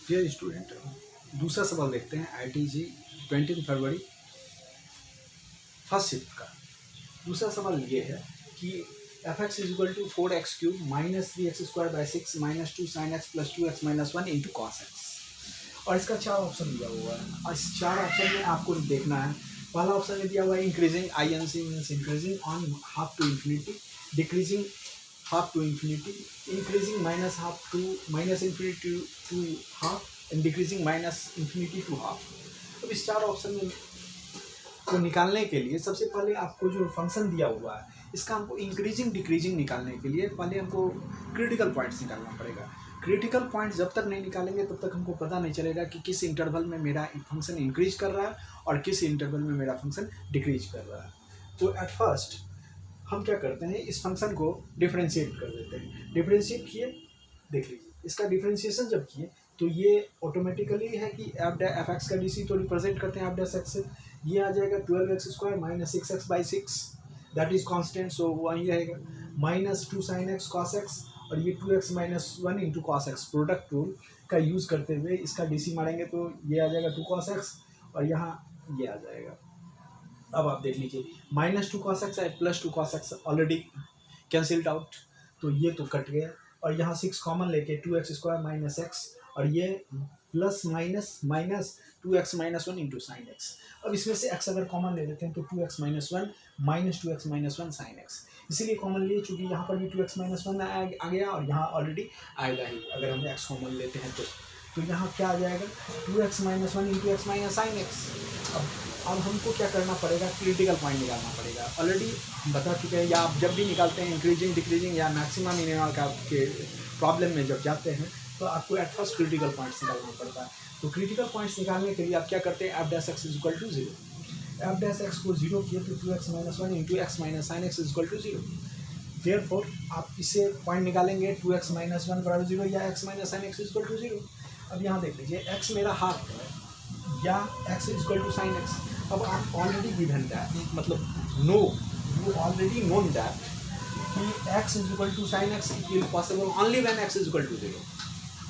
Dear student, दूसरा सवाल देखते हैं IIT-JEE 20 फरवरी फर्स्ट शिफ्ट का। दूसरा सवाल ये है कि f(x = 4x cube minus 3x² / 6 minus 2 sin x plus 2x minus 1 into cos x. और इसका 4 ऑप्शन दिया हुआ है और इस 4 ऑप्शन में आपको देखना है। पहला ऑप्शन में दिया हुआ है increasing INC means increasing on half to infinity, decreasing half to infinity, increasing minus half to minus infinity to half and decreasing minus infinity to half. अब इस 4 ऑप्शन में को निकालने के लिए सबसे पहले आपको जो फंक्शन दिया हुआ है इसका हमको इंक्रीजिंग डिक्रीजिंग निकालने के लिए पहले हमको क्रिटिकल पॉइंट्स निकालना पड़ेगा। क्रिटिकल पॉइंट जब तक नहीं निकालेंगे तब तक हमको पता नहीं चलेगा कि किस इंटरवल में मेरा फंक्शन इंक्रीज कर रहा है और किस इंटरवल में मेरा फंक्शन डिक्रीज कर रहा है। तो एट फर्स्ट हम क्या करते हैं, इस फंक्शन को डिफरेंशिएट कर देते हैं। डिफरेंशिएट किए, देख लीजिए इसका डिफरेंशिएशन जब किए तो ये ऑटोमेटिकली है कि f(x) का DC तो रिप्रेजेंट करते हैं f(x) से। ये आ जाएगा 12x² minus 6x/6, that is constant, so वही रहेगा। Minus 2 sin x cos x और ये 2x minus 1 into cos x. Product rule का यूज़ करते हुए इसका DC मारेंगे तो ये आ जाएगा 2 cos x और यहाँ ये आ जाएगा। अब आप देख लीजिए माइनस 2 cos x है plus 2 cos x already cancelled out, तो ये तो कट गया। और यहाँ 6 कॉमन लेके 2x² माइनस x और ये plus minus minus 2x minus 1 into sine x. अब इसमें से x अगर कॉमन ले लेते हैं तो 2x minus 1 minus 2x minus 1 sine x. इसीलिए कॉमन लिए चूँकि यहाँ पर भी 2x माइनस 1 आ गया और यहाँ ऑलरेडी आएगा ही अगर हम x कॉमन लेते हैं तो यहाँ क्या आ जाएगा 2x minus 1 into x minus sine x. अब हमको क्या करना पड़ेगा, क्रिटिकल पॉइंट निकालना पड़ेगा। ऑलरेडी हम बता चुके हैं, या आप जब भी निकालते हैं इंक्रीजिंग डिक्रीजिंग या मैक्सिमम मिनिमम का के प्रॉब्लम में जब जाते हैं तो आपको एट फर्स्ट क्रिटिकल पॉइंट्स निकालना पड़ता है। तो क्रिटिकल पॉइंट्स निकालने के लिए आप क्या करते हैं, f(x) = 0। f(x) को 0 किए तो 2x minus 1 into x minus sine x = 0। Therefore आप इससे पॉइंट निकालेंगे 2x माइनस 1 = 0 या x माइनस साइन एक्स = 0। अब यहाँ देख लीजिए x मेरा हाफ है या x = sin x। अब आप ऑलरेडी गिवन दैट, मतलब know you already known that कि x = sin x it will possible only when x = 0,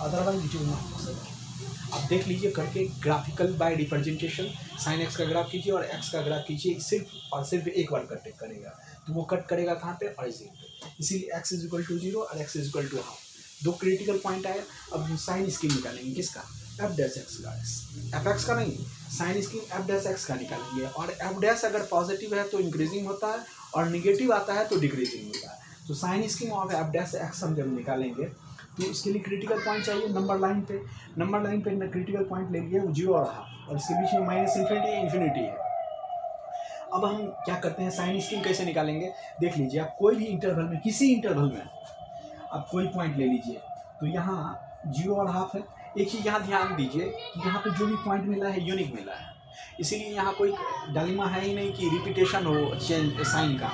otherwise it will not possible. आप देख लीजिए करके graphical by representation sine x का ग्राफ कीजिए और एक्स का ग्राफ कीजिए, सिर्फ और सिर्फ एक बार कट करेगा। तो वो कट करेगा कहाँ पे, ऑरिजिन पे। इसीलिए x = 0 और x = हाफ, दो क्रिटिकल पॉइंट आए। अब साइन स्कीम निकालेंगे किसका, f(x) का, f(x) का नहीं, साइन स्कीम f(x) का निकालेंगे। और f' अगर पॉजिटिव है तो इंक्रीजिंग होता है और निगेटिव आता है तो डिक्रीजिंग होता है। तो साइन स्कीम ऑफ f(x) हम जब निकालेंगे तो इसके लिए क्रिटिकल पॉइंट चाहिए नंबर लाइन पे। नंबर लाइन पे क्रिटिकल पॉइंट ले लिया 0 और हाफ, और इसके बीच में माइनस इन्फिनिटी है। अब हम क्या करते हैं, साइन स्कीम कैसे निकालेंगे, देख लीजिए। आप कोई भी इंटरवल में, किसी इंटरवल में आप कोई पॉइंट ले लीजिए तो यहाँ 0 और हाफ है। एक चीज़ यहाँ ध्यान दीजिए कि यहाँ पे जो भी पॉइंट मिला है यूनिक मिला है, इसीलिए यहाँ कोई डायलेमा है ही नहीं कि रिपीटेशन हो चेंज साइन का,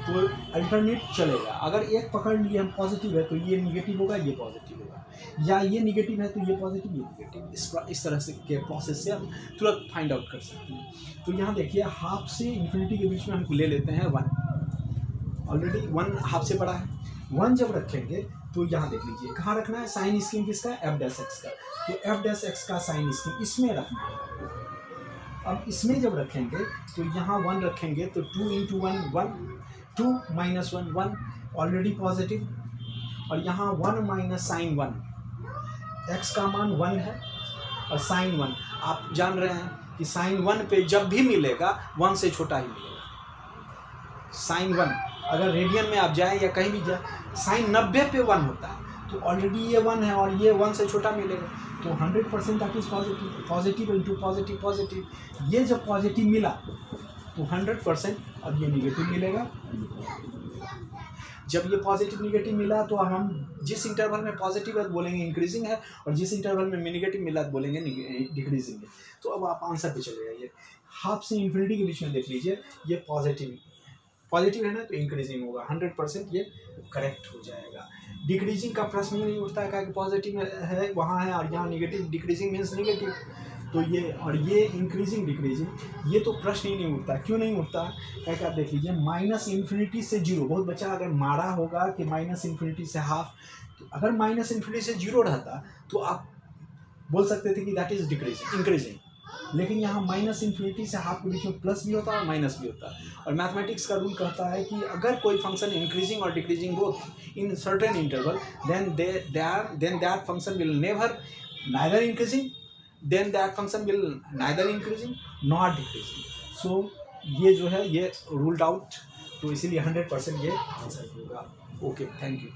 तो अल्टरनेट चलेगा। अगर एक पकड़ लिए हम पॉजिटिव है तो ये निगेटिव होगा, ये पॉजिटिव होगा, या ये निगेटिव है तो ये पॉजिटिव, ये निगेटिव। इस तरह से के प्रोसेस से हम तुरंत फाइंड आउट कर सकते हैं। तो यहाँ देखिए हाफ से इन्फिनिटी के बीच में हम ले लेते हैं 1, ऑलरेडी 1 हाफ से बड़ा है। 1 जब रखेंगे तो यहाँ देख लीजिए कहाँ रखना है, साइन स्कीम किसका, f(x) का। तो f(x) का साइन स्कीम इसमें रखना है। अब इसमें जब रखेंगे तो यहाँ 1 रखेंगे तो 2 × 1 1, 2 माइनस 1 1, ऑलरेडी पॉजिटिव। और यहाँ 1 माइनस साइन 1, x का मान 1 है और साइन 1 आप जान रहे हैं कि साइन 1 पे जब भी मिलेगा 1 से छोटा ही मिलेगा। साइन 1 अगर रेडियन में आप जाएं या कहीं भी जाए, साइन 90 पे 1 होता है तो ऑलरेडी ये 1 है और ये 1 से छोटा मिलेगा। तो 100% that is positive, positive into positive positive. ये जब पॉजिटिव मिला तो 100%, अब ये निगेटिव मिलेगा। जब ये पॉजिटिव निगेटिव मिला तो अब हम जिस इंटरवल में पॉजिटिव है तो बोलेंगे इंक्रीजिंग है, और जिस इंटरवल में निगेटिव मिला तो बोलेंगे डिक्रीजिंग है। तो अब आप आंसर पे चले जाइए। हाफ से इन्फिनिटी के बीच में देख लीजिए, ये पॉजिटिव है ना तो इंक्रीजिंग होगा, 100% ये करेक्ट हो जाएगा। डिक्रीजिंग का प्रश्न ही नहीं उठता है, क्या पॉजिटिव है वहाँ है और यहाँ निगेटिव, डिक्रीजिंग मीन्स निगेटिव। तो ये और ये इंक्रीजिंग डिक्रीजिंग ये तो प्रश्न ही नहीं उठता। क्यों नहीं उठता, क्या आप देख लीजिए माइनस इन्फिनिटी से 0, बहुत बच्चा अगर मारा होगा कि माइनस इन्फिनिटी से हाफ, तो अगर माइनस इन्फिनिटी से 0 रहता तो आप बोल सकते थे कि दैट इज डिक्रीजिंग इंक्रीजिंग, लेकिन यहाँ माइनस इन्फिनिटी से हाफ के बीच में प्लस भी होता है और माइनस भी होता है। और मैथमेटिक्स का रूल कहता है कि अगर कोई फंक्शन इंक्रीजिंग और decreasing both in certain interval then that function will never neither increasing, then that function will neither increasing not decreasing. So ये जो है ये रूल्ड आउट, तो इसीलिए 100% ये आंसर होगा। Okay, thank you.